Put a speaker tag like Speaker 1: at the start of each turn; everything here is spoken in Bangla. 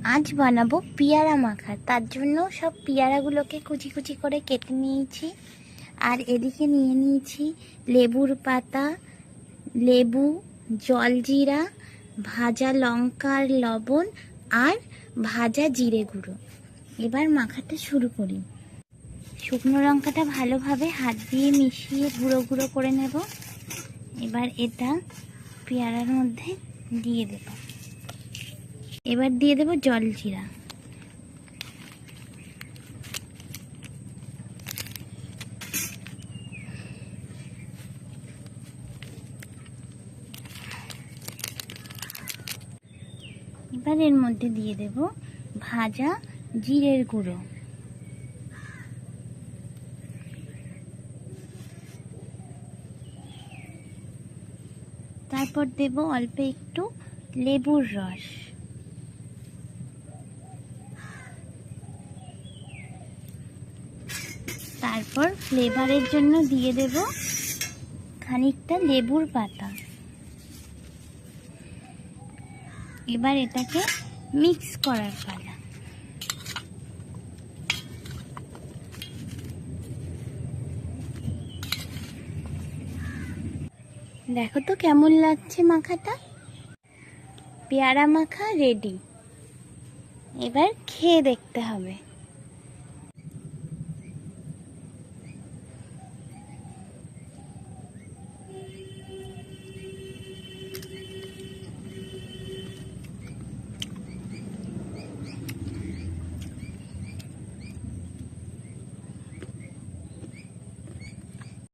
Speaker 1: আজ বানাবো পেয়ারা মাখা। তার জন্য সব পেয়ারাগুলোকে কুচি কুচি করে কেটে নিয়েছি। আর এদিকে নিয়ে নিয়েছি লেবুর পাতা, লেবু, জলজিরা, ভাজা লঙ্কার লবণ আর ভাজা জিরে গুঁড়ো। এবার মাখাটা শুরু করি। শুকনো লঙ্কাটা ভালোভাবে হাত দিয়ে মিশিয়ে গুঁড়ো গুঁড়ো করে নেব। এবার এটা পেয়ারার মধ্যে দিয়ে দেব। এবার দিয়ে দেব জলজিরা। এবার এর মধ্যে দিয়ে দেব ভাজা জিরের গুঁড়ো। তারপর দেব অল্প একটু লেবুর রস। তারপর ফ্লেভারের জন্য দিয়ে দেব খানিকটা লেবুর পাতা। এবার এটাকে মিক্স করার পালা। দেখো তো কেমন লাগছে মাখাটা। পেয়ারা মাখা রেডি। এবার খেয়ে দেখতে হবে।